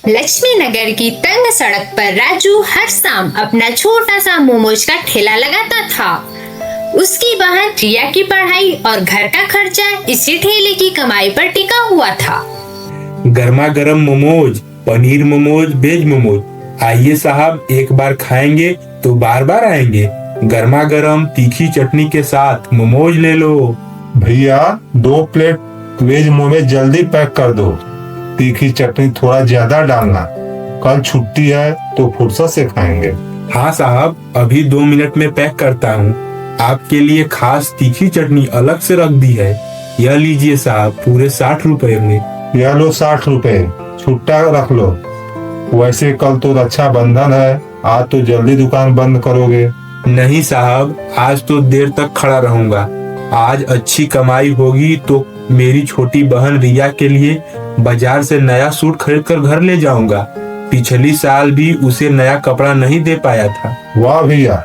लक्ष्मी नगर की तंग सड़क पर राजू हर शाम अपना छोटा सा मोमोज का ठेला लगाता था। उसकी बहन रिया की पढ़ाई और घर का खर्चा इसी ठेले की कमाई पर टिका हुआ था। गर्मा गर्म मोमोज, पनीर मोमोज, वेज मोमोज। आइए साहब, एक बार खाएंगे तो बार बार आएंगे। गर्मा गर्म तीखी चटनी के साथ मोमोज ले लो। भैया 2 प्लेट वेज मोमोज जल्दी पैक कर दो। तीखी चटनी थोड़ा ज्यादा डालना, कल छुट्टी है तो फुर्सत से खाएंगे। हाँ साहब, अभी 2 मिनट में पैक करता हूँ। आपके लिए खास तीखी चटनी अलग से रख दी है। यह लीजिए साहब, पूरे 60 रुपए में। यह लो 60 रुपए, छुट्टा रख लो। वैसे कल तो रक्षाबंधन है, आज तो जल्दी दुकान बंद करोगे। नहीं साहब, आज तो देर तक खड़ा रहूंगा। आज अच्छी कमाई होगी तो मेरी छोटी बहन रिया के लिए बाजार से नया सूट खरीद कर घर ले जाऊंगा। पिछली साल भी उसे नया कपड़ा नहीं दे पाया था। वाह भैया,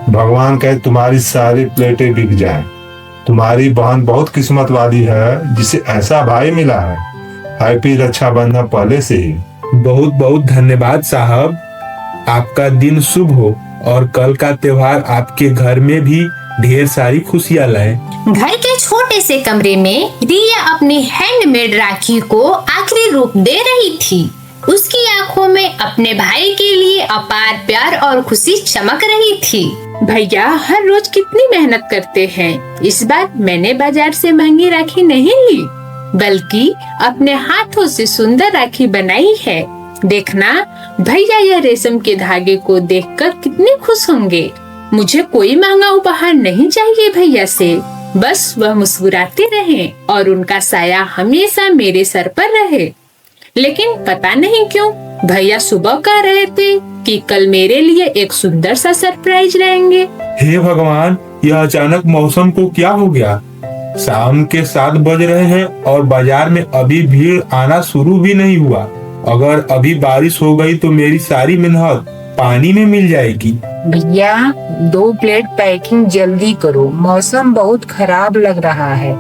भगवान कहे तुम्हारी सारी प्लेटें बिक जाएं। तुम्हारी बहन बहुत किस्मत वाली है जिसे ऐसा भाई मिला है। हैप्पी रक्षाबंधन पहले से ही। बहुत बहुत धन्यवाद साहब। आपका दिन शुभ हो और कल का त्योहार आपके घर में भी ढेर सारी खुशियाँ लाए। घर के छोटे से कमरे में रिया अपनी हैंडमेड राखी को आखिरी रूप दे रही थी। उसकी आंखों में अपने भाई के लिए अपार प्यार और खुशी चमक रही थी। भैया हर रोज कितनी मेहनत करते हैं। इस बार मैंने बाजार से महंगी राखी नहीं ली, बल्कि अपने हाथों से सुंदर राखी बनाई है। देखना भैया यह रेशम के धागे को देखकर कितने खुश होंगे। मुझे कोई महंगा उपहार नहीं चाहिए भैया से, बस वह मुस्कुराते रहें और उनका साया हमेशा मेरे सर पर रहे। लेकिन पता नहीं क्यों भैया सुबह कह रहे थे कि कल मेरे लिए एक सुंदर सा सरप्राइज लाएंगे। हे भगवान, यह अचानक मौसम को क्या हो गया? शाम के 7 बज रहे हैं और बाजार में अभी भीड़ आना शुरू भी नहीं हुआ। अगर अभी बारिश हो गई तो मेरी सारी मेहनत पानी में मिल जाएगी। भैया 2 प्लेट पैकिंग जल्दी करो, मौसम बहुत खराब लग रहा है।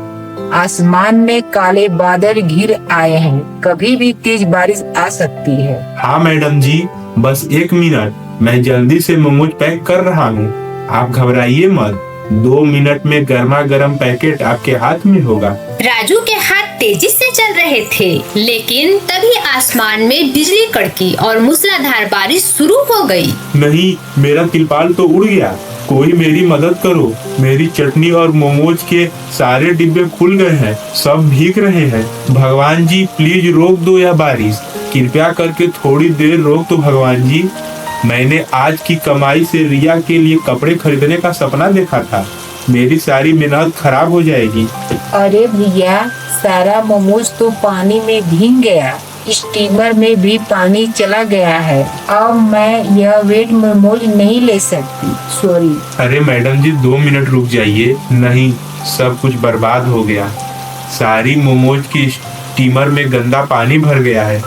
आसमान में काले बादल घिर आए हैं, कभी भी तेज बारिश आ सकती है। हाँ मैडम जी, बस 1 मिनट, मैं जल्दी से मोमोज पैक कर रहा हूँ। आप घबराइए मत, 2 मिनट में गर्मा गर्म पैकेट आपके हाथ में होगा। राजू के हाथ तेजी से चल रहे थे, लेकिन तभी आसमान में बिजली कड़की और मूसलाधार बारिश शुरू हो गई। नहीं, मेरा तिरपाल तो उड़ गया। कोई मेरी मदद करो। मेरी चटनी और मोमोज के सारे डिब्बे खुल गए हैं, सब भीग रहे हैं। भगवान जी प्लीज रोक दो यह बारिश, कृपया करके थोड़ी देर रोक दो भगवान जी। मैंने आज की कमाई से रिया के लिए कपड़े खरीदने का सपना देखा था। मेरी सारी मेहनत खराब हो जाएगी। अरे भैया, सारा मोमोज तो पानी में भीग गया, स्टीमर में भी पानी चला गया है। अब मैं यह वेट मोमोज नहीं ले सकती, सॉरी। अरे मैडम जी 2 मिनट रुक जाइए। नहीं, सब कुछ बर्बाद हो गया। सारी मोमोज की स्टीमर में गंदा पानी भर गया है।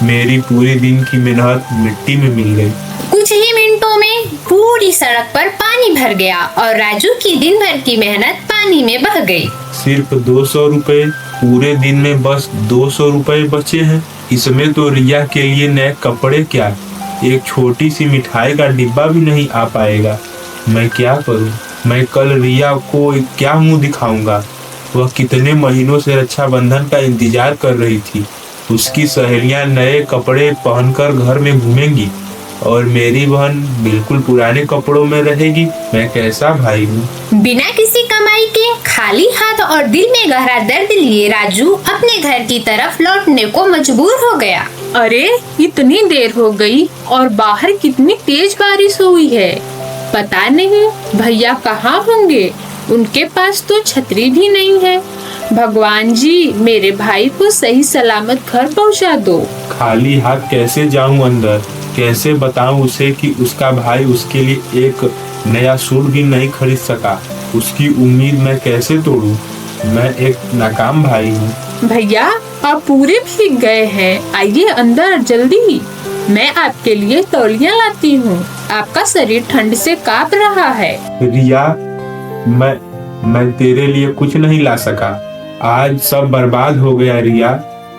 मेरी पूरी दिन की मेहनत मिट्टी में मिल गई। कुछ ही मिनटों में पूरी सड़क पर पानी भर गया और राजू की दिन भर की मेहनत पानी में बह गई। सिर्फ 200 रुपए, पूरे दिन में बस 200 रुपए बचे हैं। इसमें तो रिया के लिए नए कपड़े क्या, एक छोटी सी मिठाई का डिब्बा भी नहीं आ पाएगा। मैं क्या करूं? मैं कल रिया को क्या मुंह दिखाऊंगा? वह कितने महीनों से रक्षाबंधन का इंतजार कर रही थी। उसकी सहेलियां नए कपड़े पहनकर घर में घूमेंगी और मेरी बहन बिल्कुल पुराने कपड़ों में रहेगी। मैं कैसा भाई हूँ? बिना किसी कमाई के खाली हाथ और दिल में गहरा दर्द लिए राजू अपने घर की तरफ लौटने को मजबूर हो गया। अरे इतनी देर हो गई और बाहर कितनी तेज बारिश हुई है। पता नहीं भैया कहाँ होंगे, उनके पास तो छतरी भी नहीं है। भगवान जी मेरे भाई को सही सलामत घर पहुँचा दो। खाली हाथ कैसे जाऊं अंदर? कैसे बताऊं उसे कि उसका भाई उसके लिए एक नया सूट भी नहीं खरीद सका? उसकी उम्मीद मैं कैसे तोड़ूं? मैं एक नाकाम भाई हूँ। भैया आप पूरे भीग गए हैं, आइए अंदर जल्दी। मैं आपके लिए तौलिया लाती हूँ, आपका शरीर ठंड से कांप रहा है। रिया, मैं तेरे लिए कुछ नहीं ला सका। आज सब बर्बाद हो गया रिया।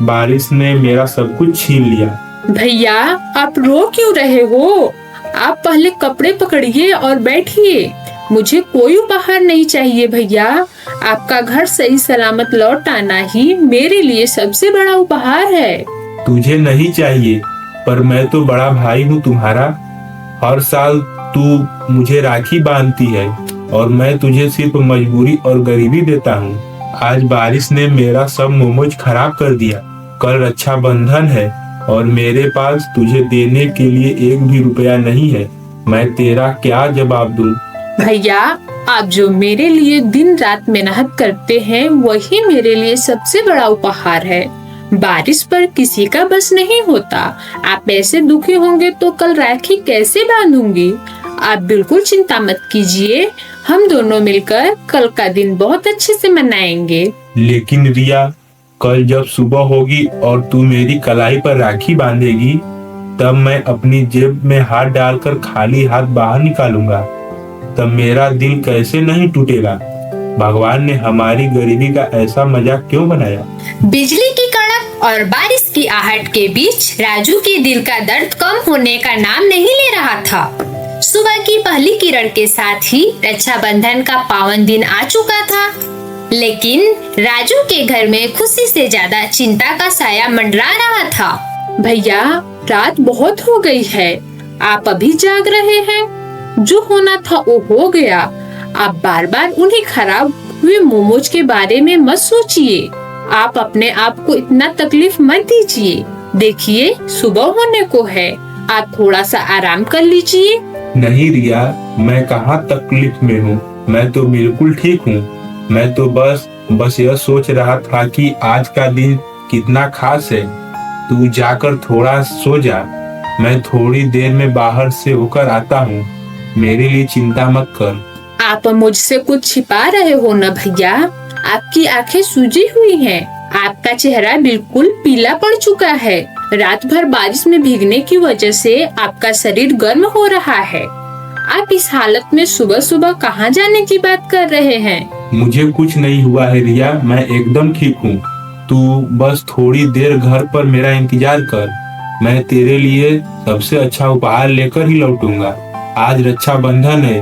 बारिश ने मेरा सब कुछ छीन लिया। भैया आप रो क्यों रहे हो? आप पहले कपड़े पकड़िए और बैठिए। मुझे कोई उपहार नहीं चाहिए भैया। आपका घर सही सलामत लौट आना ही मेरे लिए सबसे बड़ा उपहार है। तुझे नहीं चाहिए, पर मैं तो बड़ा भाई हूँ तुम्हारा। हर साल तू मुझे राखी बांधती है और मैं तुझे सिर्फ मजबूरी और गरीबी देता हूँ। आज बारिश ने मेरा सब मोमोज खराब कर दिया। कल रक्षाबंधन है और मेरे पास तुझे देने के लिए एक भी रुपया नहीं है। मैं तेरा क्या जवाब दूं? भैया आप जो मेरे लिए दिन रात मेहनत करते हैं वही मेरे लिए सबसे बड़ा उपहार है। बारिश पर किसी का बस नहीं होता। आप ऐसे दुखी होंगे तो कल राखी कैसे बांधूंगी? आप बिल्कुल चिंता मत कीजिए, हम दोनों मिलकर कल का दिन बहुत अच्छे से मनाएंगे। लेकिन रिया, कल जब सुबह होगी और तू मेरी कलाई पर राखी बांधेगी, तब मैं अपनी जेब में हाथ डालकर खाली हाथ बाहर निकालूंगा। तब मेरा दिल कैसे नहीं टूटेगा? भगवान ने हमारी गरीबी का ऐसा मजाक क्यों बनाया? बिजली की कड़क और बारिश की आहट के बीच राजू के दिल का दर्द कम होने का नाम नहीं ले रहा था। सुबह की पहली किरण के साथ ही रक्षाबंधन का पावन दिन आ चुका था, लेकिन राजू के घर में खुशी से ज्यादा चिंता का साया मंडरा रहा था। भैया रात बहुत हो गई है, आप अभी जाग रहे हैं? जो होना था वो हो गया। आप बार बार उन्हीं खराब हुए मोमोज के बारे में मत सोचिए। आप अपने आप को इतना तकलीफ मत दीजिए। देखिए सुबह होने को है, आप थोड़ा सा आराम कर लीजिए। नहीं रिया, मैं कहाँ तकलीफ में हूँ। मैं तो बिल्कुल ठीक हूँ। मैं तो बस यह सोच रहा था कि आज का दिन कितना खास है। तू जाकर थोड़ा सो जा, मैं थोड़ी देर में बाहर से होकर आता हूँ। मेरे लिए चिंता मत कर। आप मुझसे कुछ छिपा रहे हो न भैया? आपकी आंखें सूजी हुई हैं, आपका चेहरा बिल्कुल पीला पड़ चुका है। रात भर बारिश में भीगने की वजह से आपका शरीर गर्म हो रहा है। आप इस हालत में सुबह सुबह कहाँ जाने की बात कर रहे हैं? मुझे कुछ नहीं हुआ है रिया, मैं एकदम ठीक हूँ। तू बस थोड़ी देर घर पर मेरा इंतजार कर। मैं तेरे लिए सबसे अच्छा उपहार लेकर ही लौटूंगा। आज रक्षाबंधन है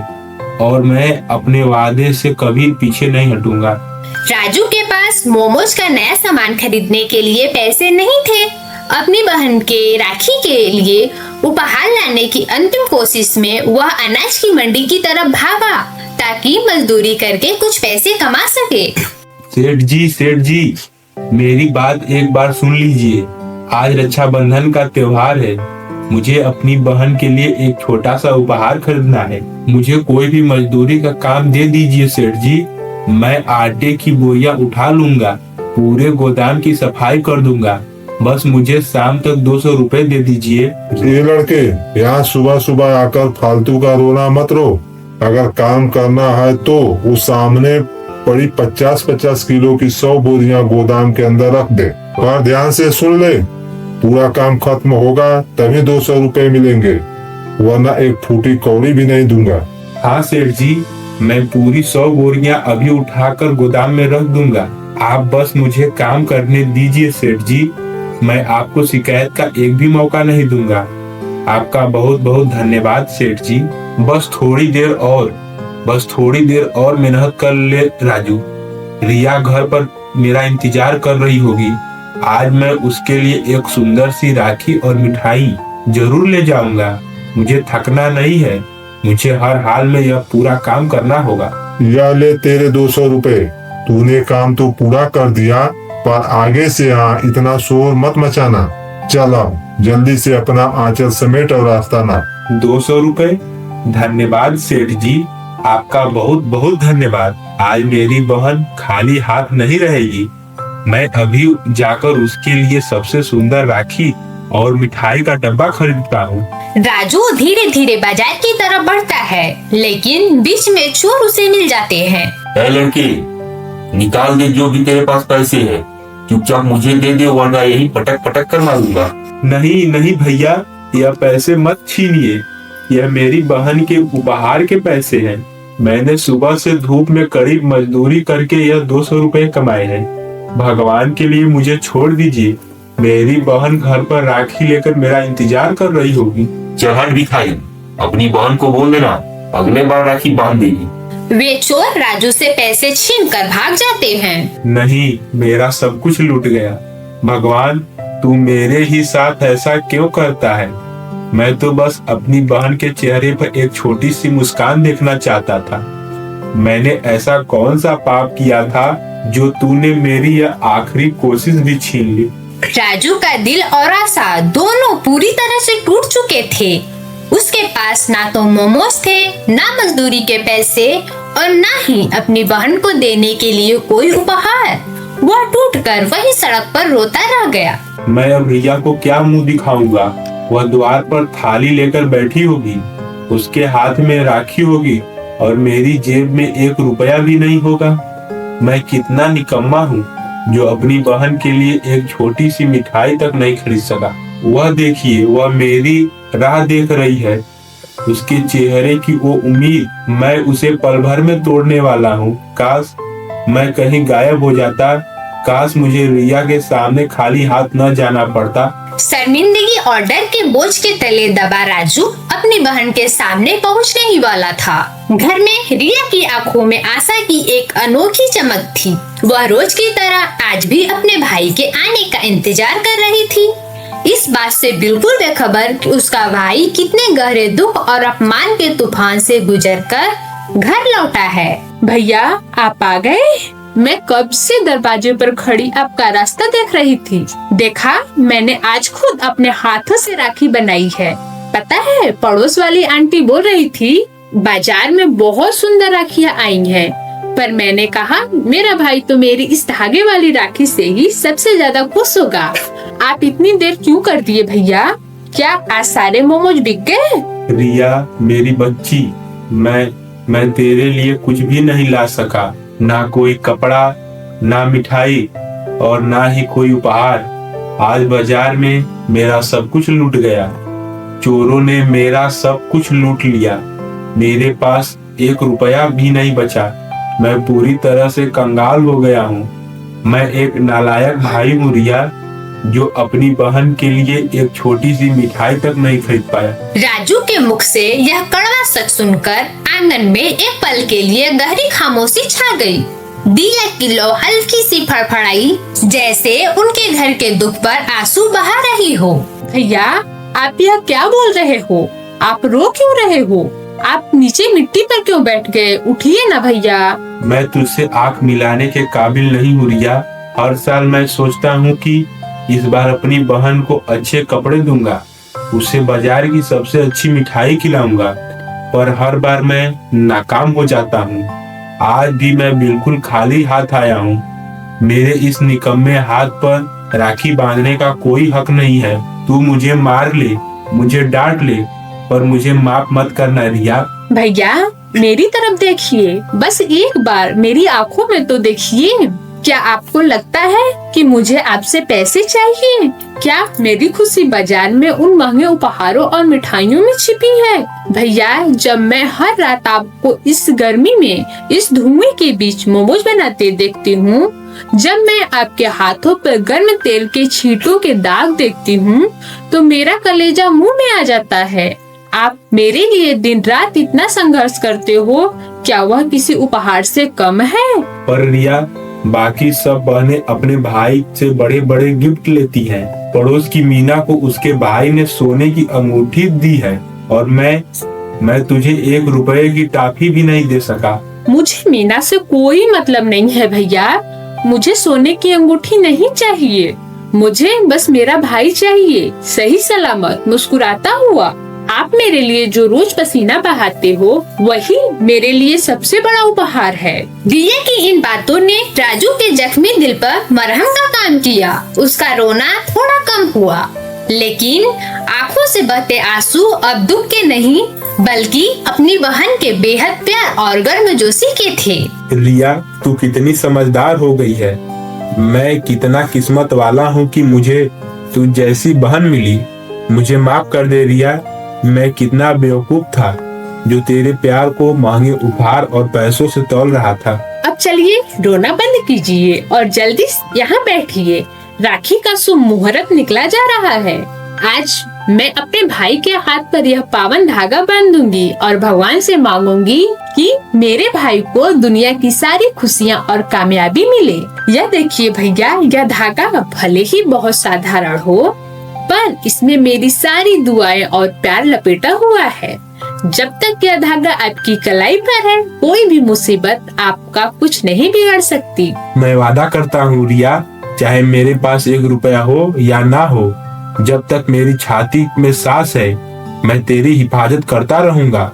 और मैं अपने वादे से कभी पीछे नहीं हटूंगा। राजू के पास मोमोज का नया सामान खरीदने के लिए पैसे नहीं थे। अपनी बहन के राखी के लिए उपहार लाने की अंतिम कोशिश में वह अनाज की मंडी की तरफ भागा ताकि मजदूरी करके कुछ पैसे कमा सके। सेठ जी, मेरी बात एक बार सुन लीजिए। आज रक्षाबंधन का त्योहार है। मुझे अपनी बहन के लिए एक छोटा सा उपहार खरीदना है। मुझे कोई भी मजदूरी का काम दे दीजिए सेठ जी। मैं आटे की बोरियां उठा लूंगा, पूरे गोदाम की सफाई कर दूंगा। बस मुझे शाम तक 200 रुपए दे दीजिए। ये लड़के, यहाँ सुबह सुबह आकर फालतू का रोना मत रो। अगर काम करना है तो वो सामने पड़ी 50-50 किलो की 100 बोरियां गोदाम के अंदर रख दे। और ध्यान से सुन ले, पूरा काम खत्म होगा तभी 200 रुपए मिलेंगे, वरना एक फूटी कौड़ी भी नहीं दूंगा। हाँ सेठ जी, मैं पूरी 100 बोरियां अभी उठाकर गोदाम में रख दूंगा। आप बस मुझे काम करने दीजिए सेठ जी। मैं आपको शिकायत का एक भी मौका नहीं दूंगा। आपका बहुत बहुत धन्यवाद सेठ जी। बस थोड़ी देर और मेहनत कर ले राजू। रिया घर पर मेरा इंतजार कर रही होगी। आज मैं उसके लिए एक सुंदर सी राखी और मिठाई जरूर ले जाऊंगा। मुझे थकना नहीं है। मुझे हर हाल में यह पूरा काम करना होगा। या ले तेरे 200 रुपए। तूने काम तो पूरा कर दिया, पर आगे से यहाँ इतना शोर मत मचाना। चलो जल्दी से अपना आंचल समेट और रास्ता ना। 200 रुपए? धन्यवाद सेठ जी, आपका बहुत बहुत धन्यवाद। आज मेरी बहन खाली हाथ नहीं रहेगी। मैं अभी जाकर उसके लिए सबसे सुंदर राखी और मिठाई का डब्बा खरीदता हूँ। राजू धीरे धीरे बाजार की तरफ बढ़ता है, लेकिन बीच में चोर उसे मिल जाते हैं। ए लड़की, निकाल दे जो भी तेरे पास पैसे है। चुपचाप मुझे दे दे, वरना यही पटक पटक कर मारूंगा। नहीं भैया, यह पैसे मत छीनिए। यह मेरी बहन के उपहार के पैसे हैं। मैंने सुबह से धूप में कड़ी मजदूरी करके यह 200 रुपए कमाए हैं। भगवान के लिए मुझे छोड़ दीजिए। मेरी बहन घर पर राखी लेकर मेरा इंतजार कर रही होगी। चल हट भिखारी, अपनी बहन को बोल देना अगले बार राखी बांध देगी। वे चोर राजू से पैसे छीनकर भाग जाते हैं। नहीं, मेरा सब कुछ लूट गया। भगवान, तू मेरे ही साथ ऐसा क्यों करता है? मैं तो बस अपनी बहन के चेहरे पर एक छोटी सी मुस्कान देखना चाहता था। मैंने ऐसा कौन सा पाप किया था जो तूने मेरी यह आखिरी कोशिश भी छीन ली? राजू का दिल और आशा दोनों पूरी तरह से टूट चुके थे। उसके पास ना तो मोमोज थे, ना मजदूरी के पैसे और ना ही अपनी बहन को देने के लिए कोई उपहार। वह टूटकर वही सड़क पर रोता रह गया। मैं अब रिया को क्या मुंह दिखाऊंगा? वह द्वार पर थाली लेकर बैठी होगी, उसके हाथ में राखी होगी और मेरी जेब में 1 रुपया भी नहीं होगा। मैं कितना निकम्मा हूँ जो अपनी बहन के लिए एक छोटी सी मिठाई तक नहीं खरीद सका। वह देखिए, वह मेरी राह देख रही है। उसके चेहरे की वो उम्मीद मैं उसे पल भर में तोड़ने वाला हूँ। काश मैं कहीं गायब हो जाता, काश मुझे रिया के सामने खाली हाथ न जाना पड़ता। शर्मिंदगी और डर के बोझ के तले दबा राजू अपनी बहन के सामने पहुंचने ही वाला था। घर में रिया की आंखों में आशा की एक अनोखी चमक थी। वह रोज की तरह आज भी अपने भाई के आने का इंतजार कर रही थी, इस बात से बिल्कुल बेखबर कि उसका भाई कितने गहरे दुख और अपमान के तूफान से गुजरकर घर लौटा है। भैया, आप आ गए? मैं कब से दरवाजे पर खड़ी आपका रास्ता देख रही थी। देखा, मैंने आज खुद अपने हाथों से राखी बनाई है। पता है, पड़ोस वाली आंटी बोल रही थी बाजार में बहुत सुंदर राखियाँ आई हैं, पर मैंने कहा मेरा भाई तो मेरी इस धागे वाली राखी से ही सबसे ज्यादा खुश होगा। आप इतनी देर क्यों कर दिए भैया? क्या आज सारे मोमोज बिक गए? रिया मेरी बच्ची, मैं तेरे लिए कुछ भी नहीं ला सका। ना कोई कपड़ा, ना मिठाई और ना ही कोई उपहार। आज बाजार में मेरा सब कुछ लूट गया। चोरों ने मेरा सब कुछ लूट लिया। मेरे पास 1 रुपया भी नहीं बचा। मैं पूरी तरह से कंगाल हो गया हूँ। मैं एक नालायक भाई हूँ रिया, जो अपनी बहन के लिए एक छोटी सी मिठाई तक नहीं खरीद पाया। राजू के मुख से यह कड़वा सच सुनकर आंगन में एक पल के लिए गहरी खामोशी छा गई। दिया की लौ हल्की सी फड़फड़ाई, जैसे उनके घर के दुख पर आंसू बहा रही हो। भैया, आप यह क्या बोल रहे हो? आप रो क्यों रहे हो? आप नीचे मिट्टी पर क्यों बैठ गए? उठिए ना भैया। मैं तुझसे आंख मिलाने के काबिल नहीं हूँ रिया। हर साल मैं सोचता हूँ कि इस बार अपनी बहन को अच्छे कपड़े दूंगा, उसे बाजार की सबसे अच्छी मिठाई खिलाऊंगा, पर हर बार मैं नाकाम हो जाता हूँ। आज भी मैं बिल्कुल खाली हाथ आया हूँ। मेरे इस निकम्मे हाथ पर राखी बांधने का कोई हक नहीं है। तू मुझे मार ले, मुझे डांट ले, पर मुझे माफ मत करना रिया। भैया, मेरी तरफ देखिए, बस एक बार मेरी आंखों में तो देखिए। क्या आपको लगता है कि मुझे आपसे पैसे चाहिए? क्या मेरी खुशी बाजार में उन महंगे उपहारों और मिठाइयों में छिपी है? भैया, जब मैं हर रात आपको इस गर्मी में, इस धुएं के बीच मोमोज बनाते देखती हूँ, जब मैं आपके हाथों पर गर्म तेल के छींटों के दाग देखती हूँ, तो मेरा कलेजा मुंह में आ जाता है। आप मेरे लिए दिन रात इतना संघर्ष करते हो, क्या वह किसी उपहार से कम है? पर रिया, बाकी सब बहनें अपने भाई से बड़े बड़े गिफ्ट लेती हैं। पड़ोस की मीना को उसके भाई ने सोने की अंगूठी दी है और मैं तुझे 1 रुपए की टॉफी भी नहीं दे सका। मुझे मीना से कोई मतलब नहीं है भैया। मुझे सोने की अंगूठी नहीं चाहिए। मुझे बस मेरा भाई चाहिए, सही सलामत मुस्कुराता हुआ। आप मेरे लिए जो रोज पसीना बहाते हो, वही मेरे लिए सबसे बड़ा उपहार है। दिया की इन बातों ने राजू के जख्मी दिल पर मरहम का काम किया। उसका रोना थोड़ा कम हुआ, लेकिन आंखों से बहते आंसू अब दुख के नहीं, बल्कि अपनी बहन के बेहद प्यार और गर्मजोशी के थे। रिया, तू कितनी समझदार हो गई है। मैं कितना किस्मत वाला हूँ कि मुझे तू जैसी बहन मिली। मुझे माफ कर दे रिया। मैं कितना बेवकूफ था जो तेरे प्यार को महंगे उपहार और पैसों से तौल रहा था। अब चलिए, रोना बंद कीजिए और जल्दी यहाँ बैठिए। राखी का शुभ मुहूर्त निकला जा रहा है। आज मैं अपने भाई के हाथ पर यह पावन धागा बांधूंगी और भगवान से मांगूंगी कि मेरे भाई को दुनिया की सारी खुशियाँ और कामयाबी मिले। यह देखिए भैया, यह धागा भले ही बहुत साधारण हो, पर इसमें मेरी सारी दुआएं और प्यार लपेटा हुआ है। जब तक यह धागा आपकी कलाई पर है, कोई भी मुसीबत आपका कुछ नहीं बिगाड़ सकती। मैं वादा करता हूँ रिया, चाहे मेरे पास 1 रुपया हो या ना हो, जब तक मेरी छाती में सांस है, मैं तेरी हिफाजत करता रहूंगा।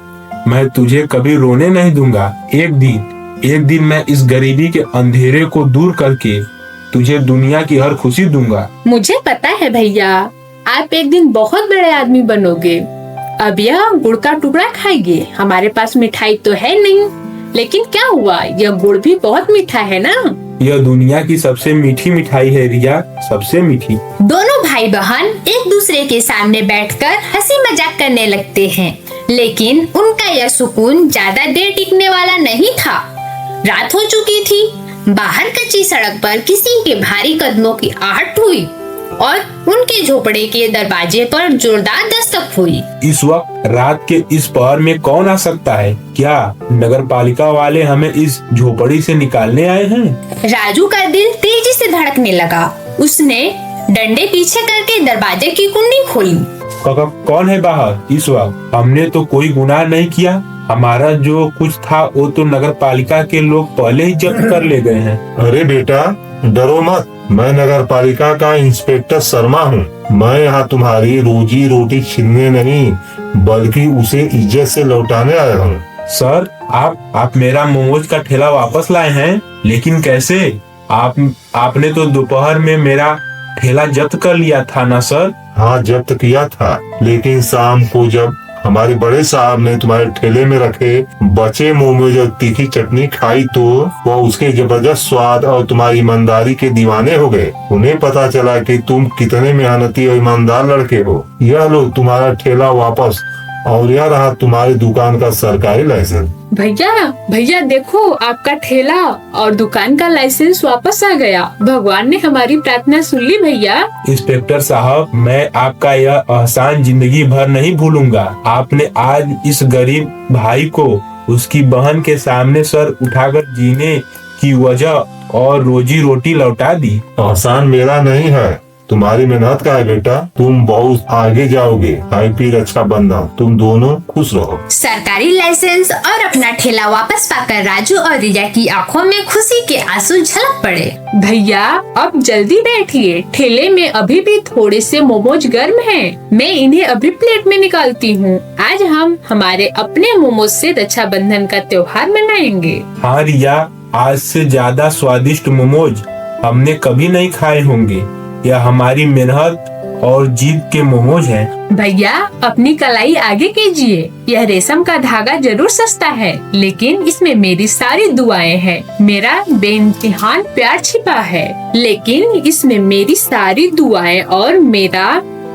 मैं तुझे कभी रोने नहीं दूंगा। एक दिन मैं इस गरीबी के अंधेरे को दूर करके तुझे दुनिया की हर खुशी दूंगा। मुझे पता है भैया, आप एक दिन बहुत बड़े आदमी बनोगे। अब यह गुड़ का टुकड़ा खाइए। हमारे पास मिठाई तो है नहीं, लेकिन क्या हुआ, यह गुड़ भी बहुत मीठा है ना। यह दुनिया की सबसे मीठी मिठाई है रिया, सबसे मीठी। दोनों भाई बहन एक दूसरे के सामने बैठकर हंसी मजाक करने लगते हैं, लेकिन उनका यह सुकून ज्यादा देर टिकने वाला नहीं था। रात हो चुकी थी। बाहर कच्ची सड़क पर किसी के भारी कदमों की आहट हुई और उनके झोपड़े के दरवाजे पर जोरदार दस्तक हुई। इस वक्त रात के इस पहर में कौन आ सकता है? क्या नगर पालिका वाले हमें इस झोपड़ी से निकालने आए हैं? राजू का दिल तेजी से धड़कने लगा। उसने डंडे पीछे करके दरवाजे की कुंडी खोली। काका, कौन है बाहर इस वक्त? हमने तो कोई गुनाह नहीं किया। हमारा जो कुछ था वो तो नगर पालिका के लोग पहले ही जब्त कर ले गए हैं। अरे बेटा, डरो मत। मैं नगर पालिका का इंस्पेक्टर शर्मा हूँ। मैं यहाँ तुम्हारी रोजी रोटी छीनने नहीं, बल्कि उसे इज्जत से लौटाने आया हूँ। सर, आप मेरा मोमोज का ठेला वापस लाए हैं, लेकिन कैसे? आपने तो दोपहर में मेरा ठेला जब्त कर लिया था ना सर? हाँ, जब्त किया था, लेकिन शाम को जब हमारे बड़े साहब ने तुम्हारे ठेले में रखे बचे मोमोज और तीखी चटनी खाई तो वो उसके जबरदस्त स्वाद और तुम्हारी ईमानदारी के दीवाने हो गए। उन्हें पता चला कि तुम कितने मेहनती और ईमानदार लड़के हो। यह लो तुम्हारा ठेला वापस, और यह रहा तुम्हारी दुकान का सरकारी लाइसेंस। भैया देखो, आपका ठेला और दुकान का लाइसेंस वापस आ गया। भगवान ने हमारी प्रार्थना सुन ली भैया। इंस्पेक्टर साहब, मैं आपका यह एहसान जिंदगी भर नहीं भूलूंगा। आपने आज इस गरीब भाई को उसकी बहन के सामने सर उठाकर जीने की वजह और रोजी रोटी लौटा दी। एहसान मेरा नहीं है, तुम्हारी मेहनत का है बेटा। तुम बहुत आगे जाओगे। हैप्पी रक्षाबंधन। तुम दोनों खुश रहो। सरकारी लाइसेंस और अपना ठेला वापस पाकर राजू और रिया की आंखों में खुशी के आंसू झलक पड़े। भैया, अब जल्दी बैठिए। ठेले में अभी भी थोड़े से मोमोज गर्म हैं। मैं इन्हें अभी प्लेट में निकालती हूँ। आज हम हमारे अपने मोमोज से रक्षाबंधन का त्योहार मनाएंगे। हाँ रिया, आज से ज्यादा स्वादिष्ट मोमोज हमने कभी नहीं खाए होंगे। यह हमारी मेहनत और जीत के मोमोज हैं। भैया, अपनी कलाई आगे कीजिए। यह रेशम का धागा जरूर सस्ता है, लेकिन इसमें मेरी सारी दुआएं हैं। मेरा बेइंतहान प्यार छिपा है, लेकिन इसमें मेरी सारी दुआएं और मेरा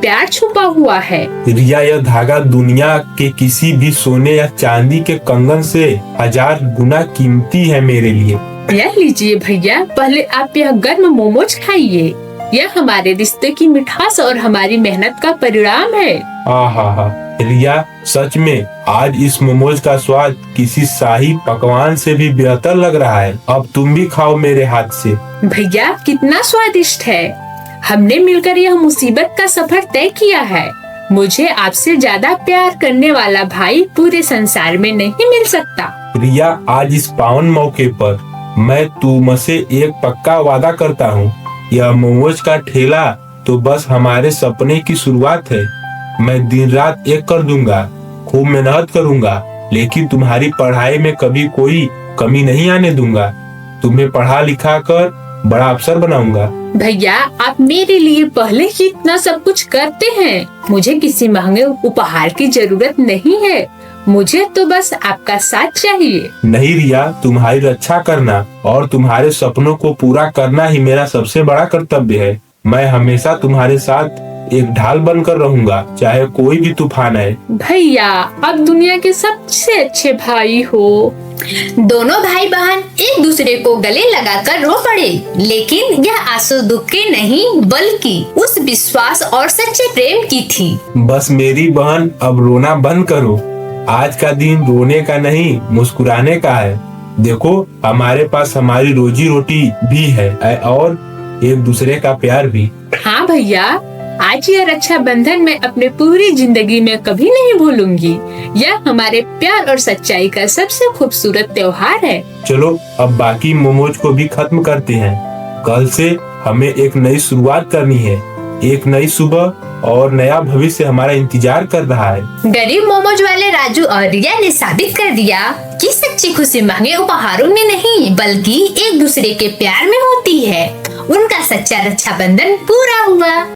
प्यार छुपा हुआ है। रिया, यह धागा दुनिया के किसी भी सोने या चांदी के कंगन से 1000 गुना कीमती है मेरे लिए। यह लीजिए भैया, पहले आप यह गर्म मोमोज खाइए। यह हमारे रिश्ते की मिठास और हमारी मेहनत का परिणाम है। आहा, रिया, सच में आज इस मोमोज का स्वाद किसी शाही पकवान से भी बेहतर लग रहा है। अब तुम भी खाओ मेरे हाथ से। भैया, कितना स्वादिष्ट है। हमने मिलकर यह मुसीबत का सफर तय किया है। मुझे आपसे ज्यादा प्यार करने वाला भाई पूरे संसार में नहीं मिल सकता। रिया, आज इस पावन मौके पर मैं तुमसे एक पक्का वादा करता हूँ। यह मोमोज का ठेला तो बस हमारे सपने की शुरुआत है। मैं दिन रात एक कर दूंगा, खूब मेहनत करूंगा, लेकिन तुम्हारी पढ़ाई में कभी कोई कमी नहीं आने दूंगा। तुम्हें पढ़ा लिखा कर बड़ा अफसर बनाऊंगा। भैया, आप मेरे लिए पहले ही इतना सब कुछ करते हैं। मुझे किसी महंगे उपहार की जरूरत नहीं है। मुझे तो बस आपका साथ चाहिए। नहीं रिया, तुम्हारी रक्षा करना और तुम्हारे सपनों को पूरा करना ही मेरा सबसे बड़ा कर्तव्य है। मैं हमेशा तुम्हारे साथ एक ढाल बनकर रहूंगा, चाहे कोई भी तूफान आए। भैया आप दुनिया के सबसे अच्छे भाई हो। दोनों भाई बहन एक दूसरे को गले लगाकर रो पड़े, लेकिन यह आंसू दुख के नहीं बल्कि उस विश्वास और सच्चे प्रेम की थी। बस मेरी बहन अब रोना बंद करो। आज का दिन रोने का नहीं मुस्कुराने का है। देखो हमारे पास हमारी रोजी रोटी भी है और एक दूसरे का प्यार भी। हाँ भैया, आज यह रक्षाबंधन मैं अपने पूरी जिंदगी में कभी नहीं भूलूंगी। यह हमारे प्यार और सच्चाई का सबसे खूबसूरत त्योहार है। चलो अब बाकी मोमोज को भी खत्म करते हैं। कल से हमें एक नई शुरुआत करनी है। एक नई सुबह और नया भविष्य हमारा इंतजार कर रहा है। गरीब मोमोज वाले राजू और रिया ने साबित कर दिया कि सच्ची खुशी महंगे उपहारों में नहीं बल्कि एक दूसरे के प्यार में होती है। उनका सच्चा रक्षाबंधन पूरा हुआ।